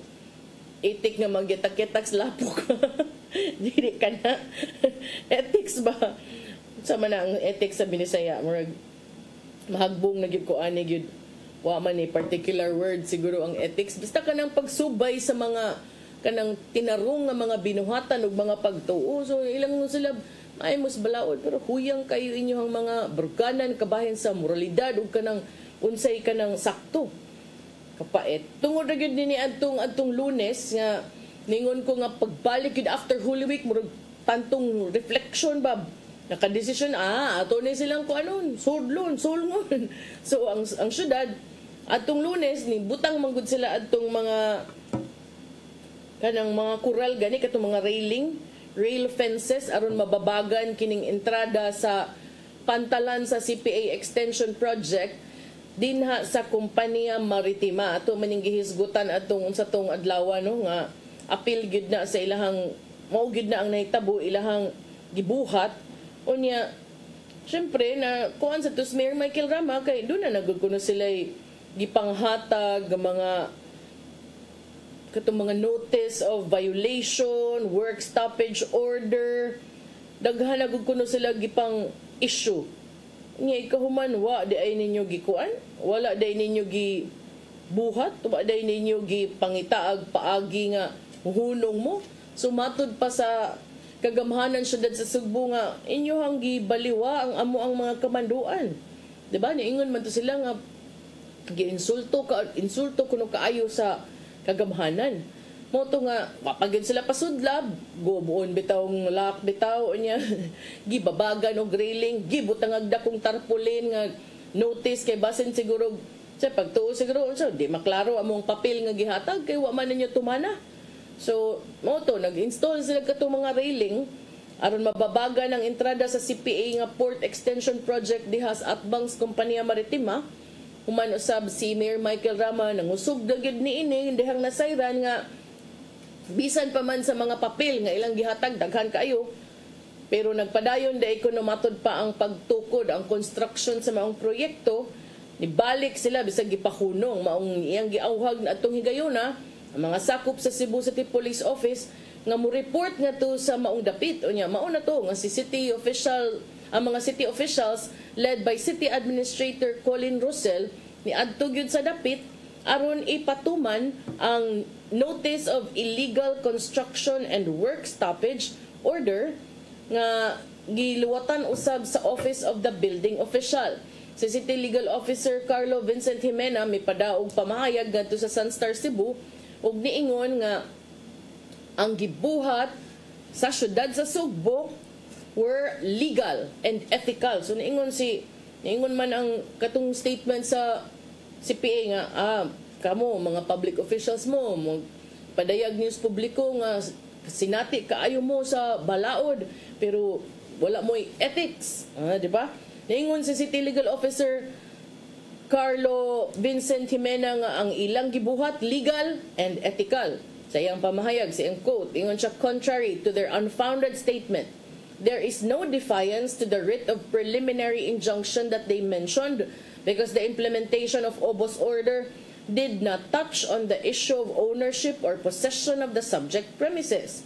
ethic nga magyatak-yatak sa lapok. Dili ka na ethics ba sama na ang ethics sa Binisaya murag mahagbong na gyud ko ani gyud wa man ni particular word siguro ang ethics basta kanang pagsubay sa mga kanang tinarong nga mga binuhatan ug mga pagtuo so ilang mo sila ay mas balaod pero huyang kayo inyong mga burganan kabahin sa moralidad ug kanang unsay kanang sakto kapait tungod ra gyud ni adtong Lunes nga ningon ko nga pagbalik gyud after Holy Week murag tantong reflection ba nakadesisyon ato ni silang ko anon sulngon so ang syudad atong Lunes ni butang manggod sila atong mga kanang mga kural gani katong mga rail fences aron mababagan kining entrada sa pantalan sa CPA extension project dinha sa kompanya maritima ato maning gihisgutan atong unsa tong adlaw no nga apil gyud na sa ilahang mao gyud na ang nahitabo ilahang gibuhat unya syempre na kuan sa tus Mayor Michael Rama kay doon na nagud kuno sila gipanghatag mga katong mga notice of violation, work stoppage order, daghan nagud kuno sila gipang issue. Nya ikahuman wa di ay ninyo gikuan, wala day ninyo gi buhat, wa day ninyo gi pangitaag paagi nga hunong mo. So matud pa sa kagamhanan syudad sa Sugbo nga inyohang gibaliwa ang amo ang mga kamanduan. Diba? Niingon man to sila nga insulto kuno kaayo sa kagamhanan. Mo to nga papagid sila pasudlab, gobuon bitawng lock bitaw nya gibabagan og railing, gibutang agdakong tarpaulin nga notice kay basin siguro sa pagtuo siguro so di maklaro among papel nga gihatag kay wa man ninyo tumana. So, mo to, nag-install sila katong mga railing aron mababaga ng entrada sa CPA nga Port Extension Project diha sa Atbangs Kompanya Maritima. Human usab si Mayor Michael Rama nangusog dagid niini dihang nasayran nga bisan pa man sa mga papel nga ilang gihatag daghan kaayo. Pero nagpadayon dai kuno matod pa ang pagtukod ang construction sa maong proyekto, nibalik sila bisag gipahunong maong iyang giawhag na atong higayuna ang mga sakop sa Cebu City Police Office nga mo report nga to sa maong dapit unya mao na to nga si city official ang mga city officials led by City Administrator Colin Russell ni adto gyud sa dapit aron ipatuman ang notice of illegal construction and work stoppage order nga giluwatan usab sa office of the building official. Si City Legal Officer Carlo Vincent Jimena may padaog pamahayag ngadto sa Sunstar Cebu ug niingon nga ang gibuhat sa syudad sa Sugbo were legal and ethical. So niingon man ang katong statement sa CPA nga kamo mga public officials mo padayag news publiko nga sinati kaayo mo sa balaod pero wala mo'y ethics, di ba? Niingon si City Legal Officer Carlo Vincent Jimena nga ang ilang gibuhat legal and ethical. Sa iyang pamahayag, sa iyang quote, ingon siya, contrary to their unfounded statement, there is no defiance to the writ of preliminary injunction that they mentioned because the implementation of OBO's order did not touch on the issue of ownership or possession of the subject premises.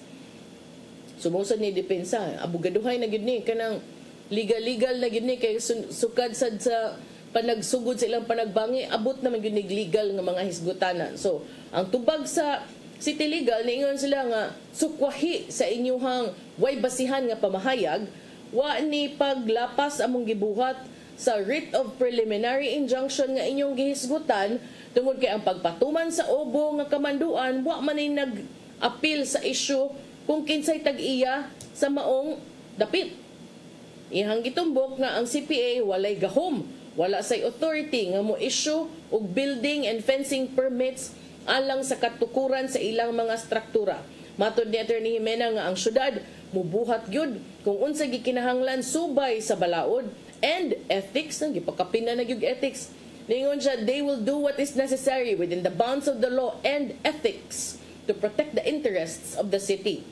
Sumusod ni depensa, abogaduhay na gid ni kanang legal na gid ni kay sukad sad sa panagsugod sa ilang panagbangi, abot naman yun legal nga mga hisgutanan. So, ang tubag sa City Legal, niingon sila nga sukwahi sa inyuhang way basihan nga pamahayag, wa ni paglapas among gibuhat sa writ of preliminary injunction nga inyong gihisgutan tungod kay ang pagpatuman sa obo nga kamanduan, wa man ay nag-appeal sa issue kung kinsay tag-iya sa maong dapit. Ihang gitumbok nga ang CPA walay gahom, wala say authority nga mo issue og building and fencing permits alang sa katukuran sa ilang mga struktura. Matod ni Attorney Jimena nga ang syudad mubuhat gyud kung unsa gikinahanglan subay sa balaod and ethics nang gipakapina na gyud ethics. Ningon siya, they will do what is necessary within the bounds of the law and ethics to protect the interests of the city.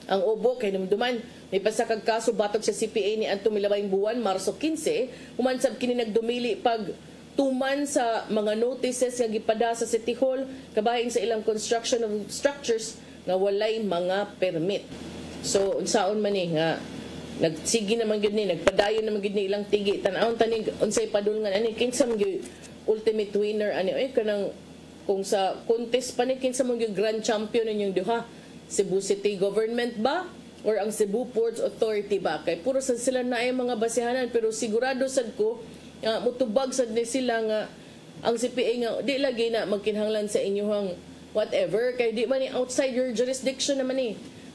Ang obo kay namduman may pasakag kaso batok sa CPA ni Anto Milabayng buwan Marso 15 humansab kini nagdumili pag tuman sa mga notices nga gipada sa City Hall kabahin sa ilang construction of structures nga walay mga permit. So unsaon man ni nga nagsigi naman gyud ni nagpadayon naman gyud ni ilang tigi tan-awon tani unsay padulngan ani kinsa man gyud ultimate winner ani oy kanang kung sa contest pa ni kinsa man gyud grand champion ninyong duha, Cebu City Government ba or ang Cebu Ports Authority ba? Kay puro sad sila na ay mga basihanan pero sigurado sad ko mutubag sad ni sila nga ang CPA nga di lagi na magkinahanglan sa inyong whatever kay di man ni outside your jurisdiction naman ni.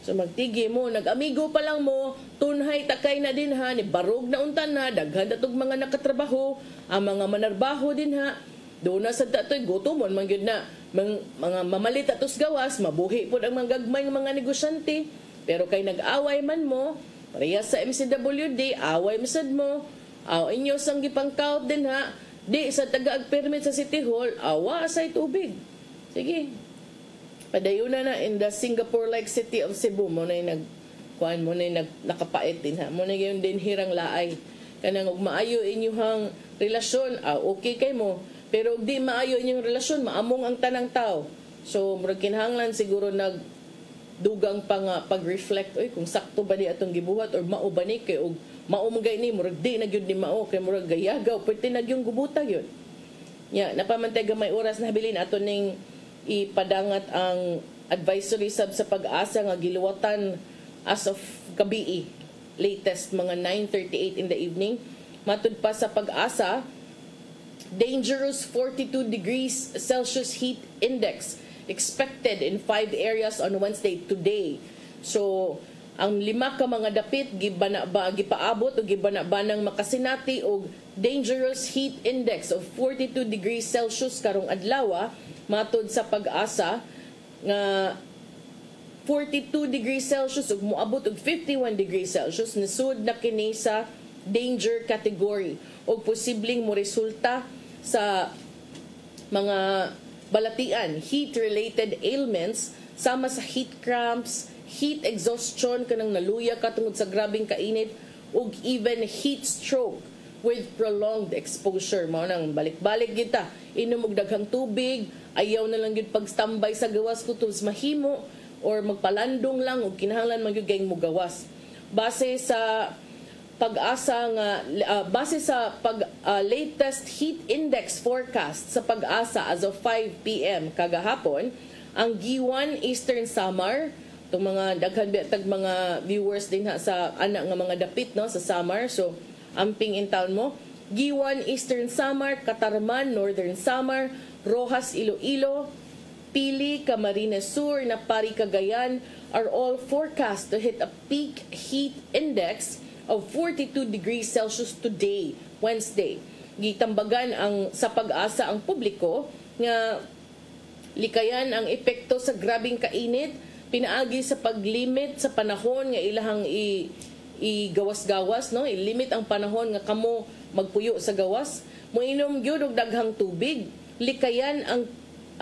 So magtigi mo, nag-amigo pa lang mo, tunhay takay na din ha, ni barog na untan na, daghan datog mga nakatrabaho, ang mga manarbaho din ha. Doon na sa dato'y gutomon, mangyod na, mga mamalit atos gawas, mabuhi po ang mga gagmay mga negosyante. Pero kay nag-away man mo, parehas sa MCWD, away misad mo, inyo sang gipang-count din ha, di sa taga-permit sa City Hall, awa asay tubig. Sige, padayuna na in the Singapore-like city of Cebu, mo na yung nakapait din ha, mo na yung din hirang laay kanang og maayo inyong relasyon, okay kay mo, pero og di maayo inyong relasyon, maamong ang tanang tao. So murag kinahanglan siguro dugang pa nga pag-reflect, kung sakto ba di atong gibuhat or mao ba ni kay og mao magay ni murag di na gyud ni mao kay murag gayagaw pwede na gyung gubutag yun. Napamantay may oras na habilin ato ning ipadangat ang advisory sub sa Pag-asa nga giluwatan as of gabi, latest mga 9:38 in the evening. Matud pa sa Pag-asa, dangerous 42 degrees Celsius heat index expected in 5 areas on Wednesday today. So ang 5 ka mga dapit gipaabot o gibana-banang makasinati og dangerous heat index of 42 degrees Celsius karong adlaw, matud sa Pag-asa nga 42 degrees Celsius ug moabot og 51 degrees Celsius nisud na kini sa danger category og posibleng mo resulta sa mga balatian, heat-related ailments sama sa heat cramps, heat exhaustion kanang naluya ka tungod sa grabing kainit ug even heat stroke with prolonged exposure. Mao nang balik-balik kita, inom og daghang tubig, ayaw na lang gyud pag-standby sa gawas kutos mahimo or magpalandong lang ug kinahanglan man gyud gayng mugawas. Base sa Pag-asa nga base sa latest heat index forecast sa Pag-asa as of 5 PM kagahapon, ang G1 Eastern Samar, itong mga daghan tag mga viewers din sa anak nga mga dapit no sa Samar, so amping in town mo. G1 Eastern Samar, Katarman Northern Samar, Rojas Iloilo, Pili, Camarines Sur, Napari, Cagayan are all forecast to hit a peak heat index of 42 degrees Celsius today, Wednesday. Gitambagan sa Pag-asa ang publiko nga likayan ang epekto sa grabing kainit, pinaagi sa paglimit sa panahon nga ilahang igawas-gawas, no? I-limit ang panahon nga kamo magpuyo sa gawas, moinom gyud og daghang tubig, likayan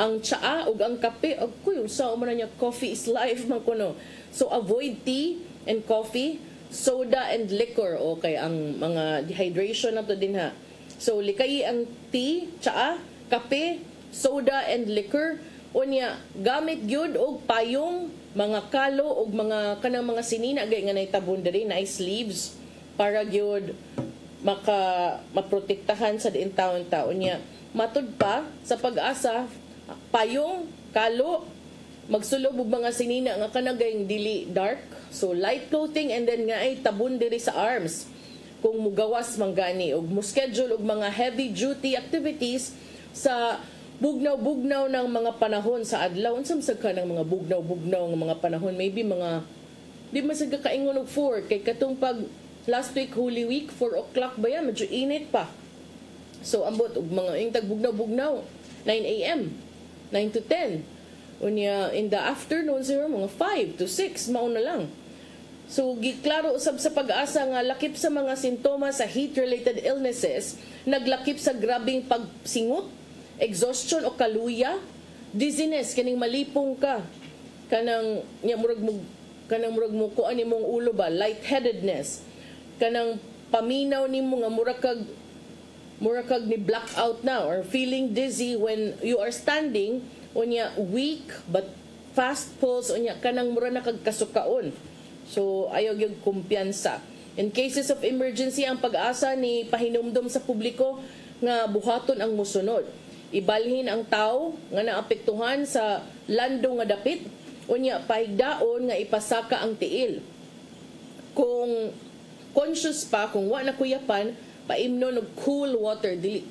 ang tsaa ug ang kape, og kuy sa man niya coffee is life man kuno. So avoid tea and coffee, soda and liquor. Okay, ang mga dehydration na to din ha. So likayi ang tea, tsaa, kape, soda and liquor. Unya gamit gyud og payong, mga kalo og mga kanang mga sinina gay nga naitabon diri na sleeves para gyud maprotektahan sa diin taon-taon niya. Matud pa sa Pag-asa, payong, kalo, magsulob og mga sinina nga kanagayng dili dark, so light clothing, and then nga ay tabon diri sa arms kung mugawas man gani og mo schedule og mga heavy duty activities sa bugnaw-bugnaw ng mga panahon sa adlaw. Unsam sa kanang mga bugnaw-bugnaw ng mga panahon, maybe mga di man sa kaingon og 4 kay katong pag last week Holy Week 4 o'clock ba yan, medyo init pa. So ambot og mga yung tagbugnaw-bugnaw 9 AM 9 to 10. Unya in the afternoon siguro mga 5 to 6 mao na lang. So giklaro usab sa Pag-asa nga lakip sa mga sintomas sa heat-related illnesses, naglakip sa grabing pagsingot, exhaustion o kaluya, dizziness kaning malipong ka, kanang murag mo kuan nimong ulo ba, lightheadedness, kanang paminaw nimo nga murag kag ni blackout na or feeling dizzy when you are standing, unya weak but fast pulse, unya kanang mura na kag kasukaon. So ayaw gyud kumpiyansa. In cases of emergency, ang Pag-asa ni pahinumdom sa publiko nga buhaton ang mosunod. Ibalhin ang tao nga naapektuhan sa lando nga dapit, unya pahigdaon nga ipasaka ang tiil. Kung conscious pa, kung wa na kuyapan, paimnon og cool water, dili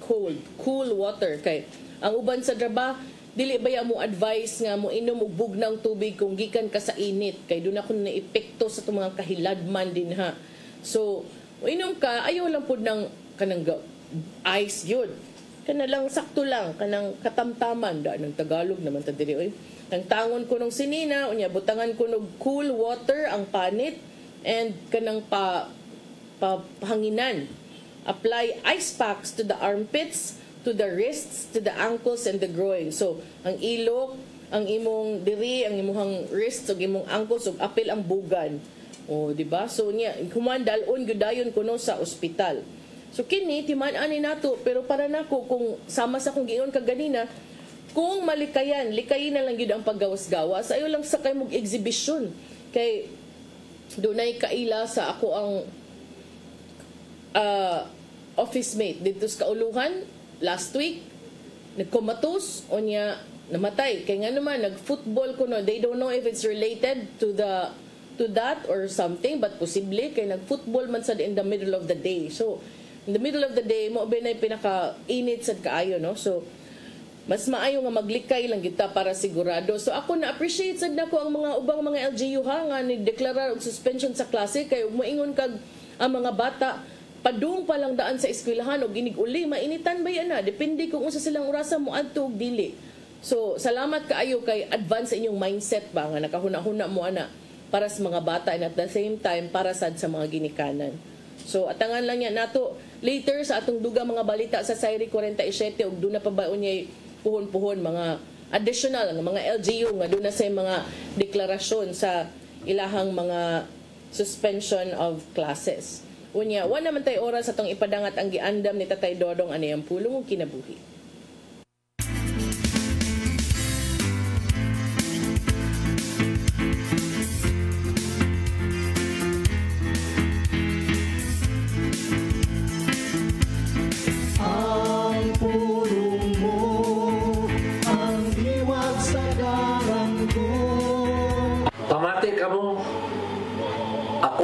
cool water kay ang uban sa draba dili baya mo advice nga mo inom og bugnang tubig kung gikan ka sa init kay doon ako na epekto sa mga kahiladman din ha. So inom ka, ayaw lang pud ng kanang ice yun, kana lang sakto lang, kanang katamtaman da ng Tagalog naman ta diri oy. Nang tangon ko nung sinina, unya butangan ko ng cool water ang panit and kanang pahanginan. Apply ice packs to the armpits, to the wrists, to the ankles, and the groin. So, ang ilok, ang imong diri, ang imong wrists, ug imong ankles, ug apil ang bugan. O, di ba? So, niya, humandalon, gudayon kuno sa ospital. So kini timan-ani nato, pero para nako kung sama sa kung giingon kag ganina, kung malikayan, likayin na lang yun ang paggawas-gawas, ayaw lang sa kay mong exhibition. Kay dunay kaila sa ako ang office mate dito sa Kauluhan last week, nagkomatos o niya namatay. Kaya nga naman, nag-football ko no. They don't know if it's related to that or something, but posible kay nag-football man sad in the middle of the day. So, in the middle of the day, mo ba na pinaka-init sad kaayo, no? So, mas maayo nga maglikay lang kita para sigurado. So, ako na-appreciate sad na ko ang mga ubang mga LGU ha, nga ni-declare og suspension sa klase, kay moingon kag ang mga bata, padung pa lang daan sa eskwelahan o ginig-uli, mainitan ba yan na? Depende kung unsa silang orasa mo adto og dili. So, salamat kaayo kay advance sa inyong mindset ba nga nakahuna-huna mo ana para sa mga bata and at the same time para sad sa mga ginikanan. So, atangan lang yan nato later sa atong dugang mga balita sa Sairi 47 ug doon na pa ba unyay puhon-puhon mga additional nga mga LGU nga doon na sa mga deklarasyon sa ilahang mga suspension of classes. Unya, wala naman tayo oras atong ipadangat ang giandam ni Tatay Dodong anayang pulong ug kinabuhi.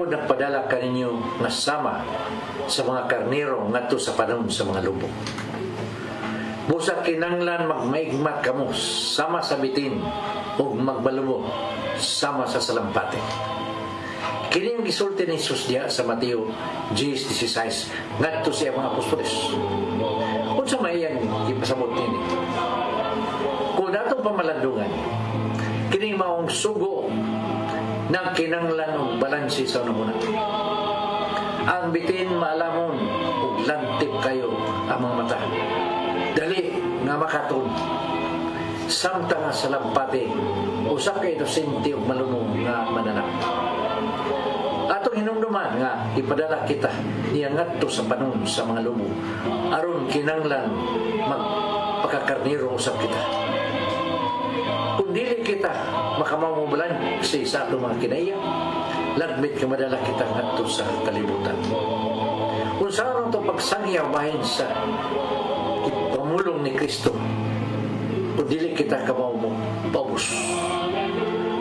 Nagpadala kaninyo nga sama sa mga karnero ngadto sa panahon sa mga lubong. Busa kinanglan magmaigmat kamo sama sa bitin ug magbalubo sama sa salampate. Kining gisulti ni Jesus diha sa Mateo 10:16 ngadto sa mga apostoles. Unsa may iyang gipasabot nini? Kung datong pamalandungan, kining maong sugo ng kinanglan og balansi sa unang una. Ang bitin maalamon ug lantip kayo ang mga mata. Dali nga makaton. Samtang sa lampate usa kay dosente og malunong nga mananap. Atong hinumduman nga ipadala kita niya ngadto sa panahon sa mga lumo aron kinanglan magpakakarnero usab kita. Kung dili kita makamamumulan sa atong mga kinaiya, lagmit ka madala kita ngadto sa kalibutan. Kung saan ito pagsangyaw bahin sa pamulong ni Kristo, kung dili kita kamamupabos,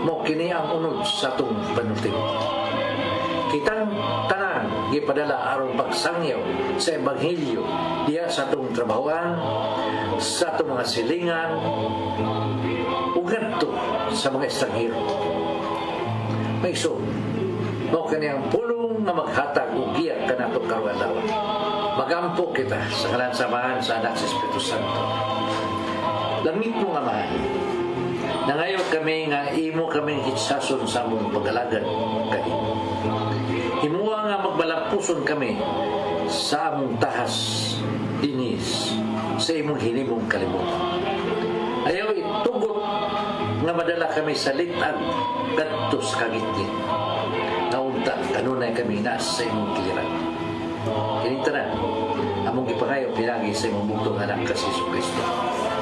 mo kini ang unod sa atong panutin. Kitang tanan gipadala aron pagsangyaw sa Ebanghelyo diya sa atong trabahoan, sa atong mga silingan, uganto sa mga estranghero. May so, mo kaniyang pulong na maghatag o giyak ka nato karong adlaw. Magampo kita sa ngalan samahan sa Anak sa Espiritu Santo. Langit mo nga mahal, na ngayon kami nga imo kaming hitsason sa among pag-alagad kay himuwa nga magbalampuson kami sa among tahas dinis sa imong hinimong kalibutan. Ayaw itugot nga madala kami sa litag gadtos kagitid. Naunta kanunay kami nasa sa imong kiliran. Kinitanan, among ipangayo pinagi sa imong bugtong anak kasi Jesu Kristo.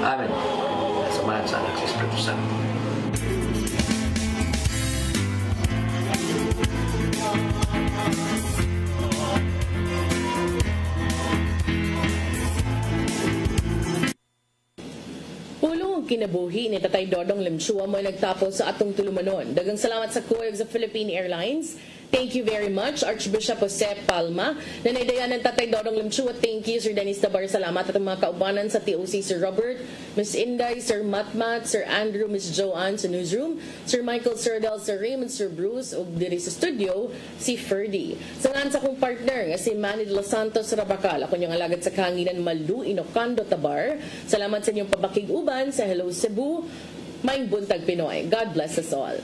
Amen. Samahan sa Anak sa Espiritu Santo. Kinabuhi ni Tatay Dodong Limshua mo nagtapos sa atong tulumanon. Dagang salamat sa Kuwag sa Philippine Airlines. Thank you very much, Archbishop Jose Palma. Nanaydayan ng Tatay Dodong Limshua. Thank you, Sir Dennis Tabar. Salamat at mga kaubanan sa TOC, Sir Robert, Miss Inday, Sir Matmat, Sir Andrew, Miss Joanne sa newsroom, Sir Michael, Sir Del, Sir Raymond, Sir Bruce, o diri sa studio, si Ferdy. Sangan sa kong partner, nga si Manny de los Santos Rabacal. Ako niyang alagad sa kahanginan Malu, Inocando, Tabar. Salamat sa inyong papakig-uban sa Hello Cebu. Maing buntag Pinoy. God bless us all.